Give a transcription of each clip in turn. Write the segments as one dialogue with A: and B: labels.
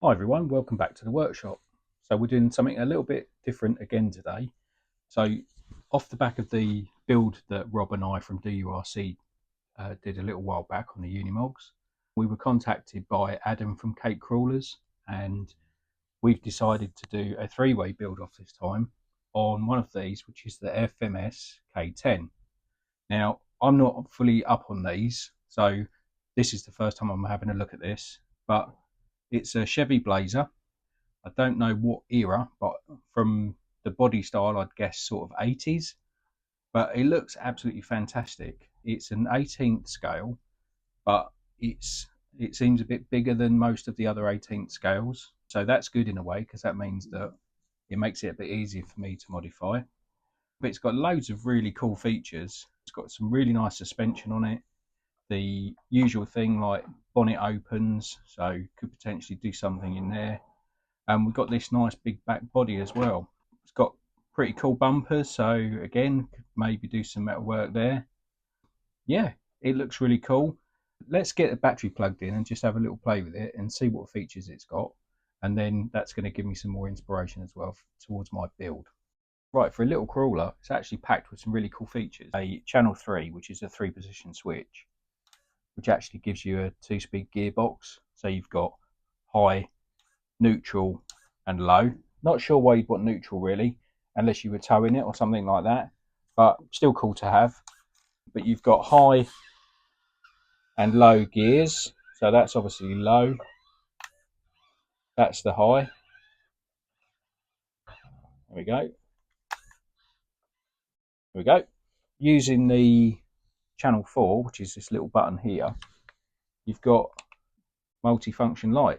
A: Hi everyone, welcome back to the workshop. So we're doing something a little bit different again today. So off the back of the build that Rob and I from DURC did a little while back on the Unimogs, we were contacted by Adam from Cape Crawlers, and we've decided to do a three-way build off this time on one of these, which is the FMS K10. Now, I'm not fully up on these, so this is the first time I'm having a look at this, but it's a Chevy Blazer. I don't know what era, but from the body style, I'd guess sort of 80s. But it looks absolutely fantastic. It's an 18th scale, but it seems a bit bigger than most of the other 18th scales. So that's good in a way, because that means that it makes it a bit easier for me to modify. But it's got loads of really cool features. It's got some really nice suspension on it. The usual thing like bonnet opens, so could potentially do something in there. And we've got this nice big back body as well. It's got pretty cool bumpers, so again, could maybe do some metal work there. Yeah, it looks really cool. Let's get the battery plugged in and just have a little play with it and see what features it's got. And then that's going to give me some more inspiration as well towards my build. Right, for a little crawler, it's actually packed with some really cool features. A channel 3, which is a 3-position switch, which actually gives you a 2-speed gearbox. So you've got high, neutral and low. Not sure why you'd want neutral really, unless you were towing it or something like that, but still cool to have. But you've got high and low gears, so that's obviously low, that's the high. There we go. There we go. Using the channel 4, which is this little button here, you've got multi-function light.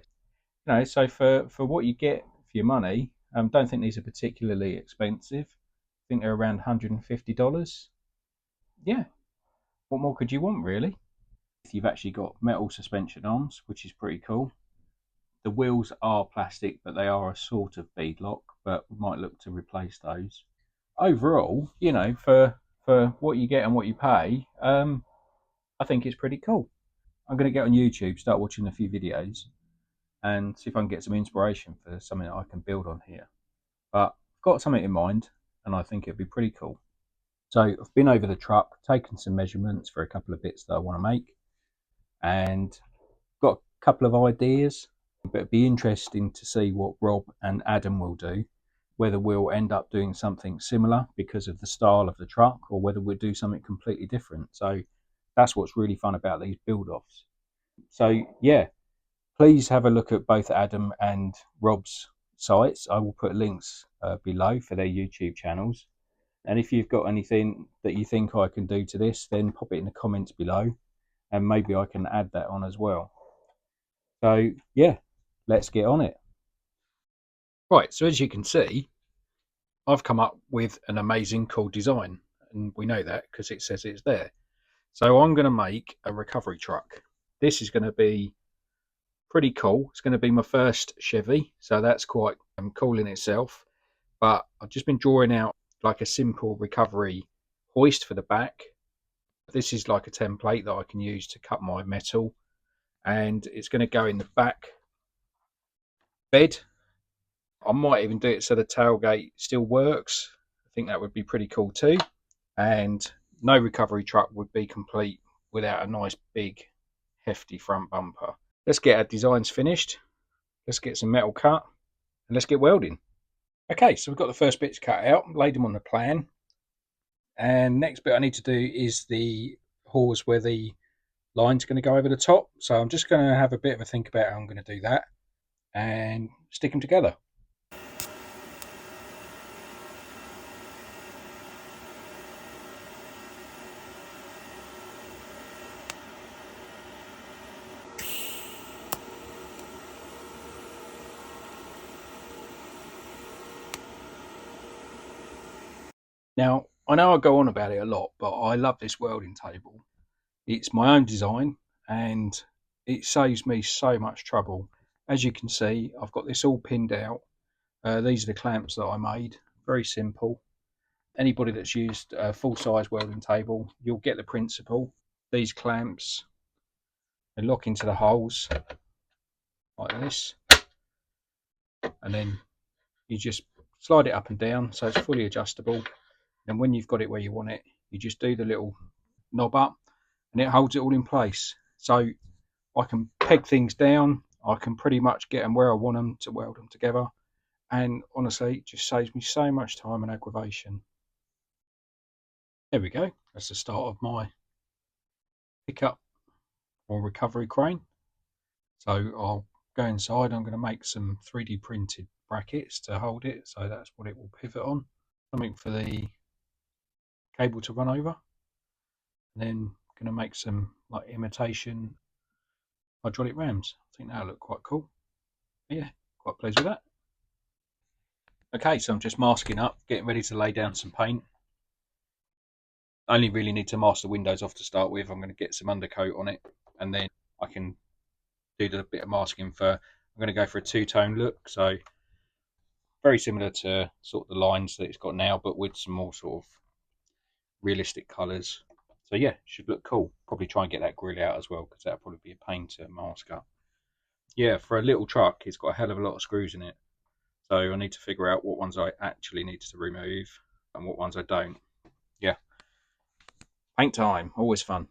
A: So for what you get for your money, don't think these are particularly expensive. I think they're around $150. Yeah, what more could you want really? You've actually got metal suspension arms, which is pretty cool. The wheels are plastic, but they are a sort of beadlock, but we might look to replace those. Overall, for what you get and what you pay, I think it's pretty cool. I'm going to get on YouTube, start watching a few videos, and see if I can get some inspiration for something that I can build on here. But I've got something in mind, and I think it'd be pretty cool. So I've been over the truck, taken some measurements for a couple of bits that I want to make, and got a couple of ideas. But it'd be interesting to see what Rob and Adam will do, whether we'll end up doing something similar because of the style of the truck, or whether we'll do something completely different. So that's what's really fun about these build-offs. So yeah, please have a look at both Adam and Rob's sites. I will put links below for their YouTube channels. And if you've got anything that you think I can do to this, then pop it in the comments below, and maybe I can add that on as well. So yeah, let's get on it. Right, so as you can see, I've come up with an amazing cool design, and we know that because it says it's there. So I'm going to make a recovery truck. This is going to be pretty cool. It's going to be my first Chevy, so that's quite cool in itself. But I've just been drawing out like a simple recovery hoist for the back. This is like a template that I can use to cut my metal, and it's going to go in the back bed. I might even do it so the tailgate still works. I think that would be pretty cool too. And no recovery truck would be complete without a nice big hefty front bumper. Let's get our designs finished. Let's get some metal cut and let's get welding. Okay, so we've got the first bits cut out, laid them on the plan. And next bit I need to do is the hose where the line's going to go over the top. So I'm just going to have a bit of a think about how I'm going to do that and stick them together. Now, I know I go on about it a lot, but I love this welding table. It's my own design and it saves me so much trouble. As you can see, I've got this all pinned out. These are the clamps that I made, very simple. Anybody that's used a full-size welding table, you'll get the principle. These clamps, they lock into the holes like this. and then you just slide it up and down so it's fully adjustable. And when you've got it where you want it, you just do the little knob up and it holds it all in place. So I can peg things down, I can pretty much get them where I want them to weld them together, and honestly it just saves me so much time and aggravation. There we go, that's the start of my pickup or recovery crane. So I'll go inside, I'm going to make some 3D printed brackets to hold it, so that's what it will pivot on. Something for the cable to run over, and then I'm going to make some like imitation hydraulic rams. I think that'll look quite cool. Yeah, quite pleased with that. Okay, so I'm just masking up, getting ready to lay down some paint. I only really need to mask the windows off to start with. I'm going to get some undercoat on it, and then I can do the bit of masking for. I'm going to go for a two-tone look, so very similar to sort of the lines that it's got now, but with some more sort of realistic colours. So yeah, should look cool. Probably try and get that grill out as well, because that'll probably be a pain to mask up. Yeah, for a little truck, it's got a hell of a lot of screws in it. So I need to figure out what ones I actually need to remove and what ones I don't. Yeah. Paint time, always fun.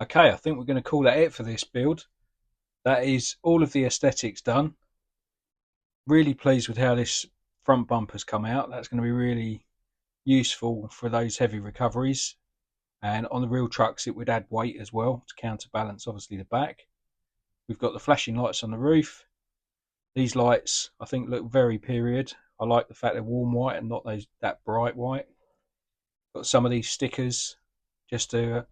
A: Okay, I think we're going to call that it for this build. That is all of the aesthetics done. Really pleased with how this front bumper's come out. That's going to be really useful for those heavy recoveries. And on the real trucks, it would add weight as well to counterbalance, obviously, the back. We've got the flashing lights on the roof. These lights, I think, look very period. I like the fact they're warm white and not that bright white. Got some of these stickers just to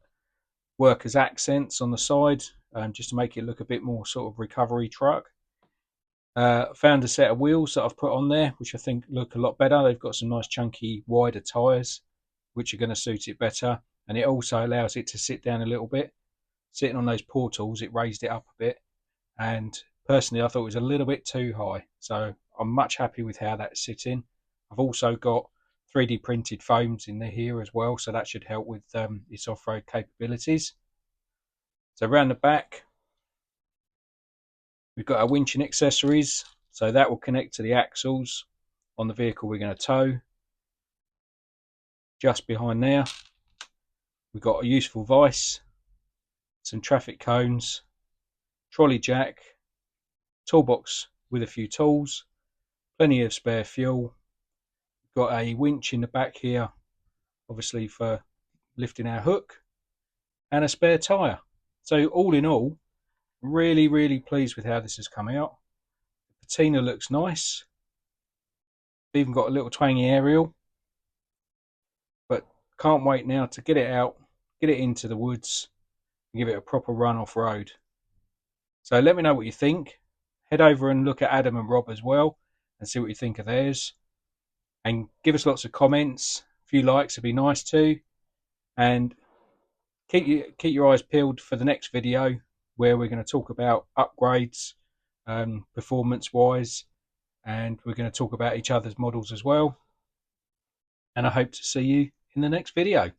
A: work as accents on the side, just to make it look a bit more sort of recovery truck. Found a set of wheels that I've put on there, which I think look a lot better. They've got some nice chunky wider tyres, which are going to suit it better. And it also allows it to sit down a little bit. Sitting on those portals, it raised it up a bit. And personally, I thought it was a little bit too high. So I'm much happy with how that's sitting. I've also got 3D printed foams in here as well, so that should help with its off-road capabilities. So around the back, we've got our winching accessories, so that will connect to the axles on the vehicle we're going to tow. Just behind there, we've got a useful vise, some traffic cones, trolley jack, toolbox with a few tools, plenty of spare fuel. We've got a winch in the back here, obviously for lifting our hook, and a spare tyre. So all in all, really pleased with how this has come out. The patina looks nice. We've even got a little twangy aerial, but can't wait now to get it out, get it into the woods, and give it a proper run off road. So let me know what you think. Head over and look at Adam and Rob as well and see what you think of theirs. And give us lots of comments. A few likes would be nice too. And keep your eyes peeled for the next video, where we're going to talk about upgrades, performance wise, and we're going to talk about each other's models as well. And I hope to see you in the next video.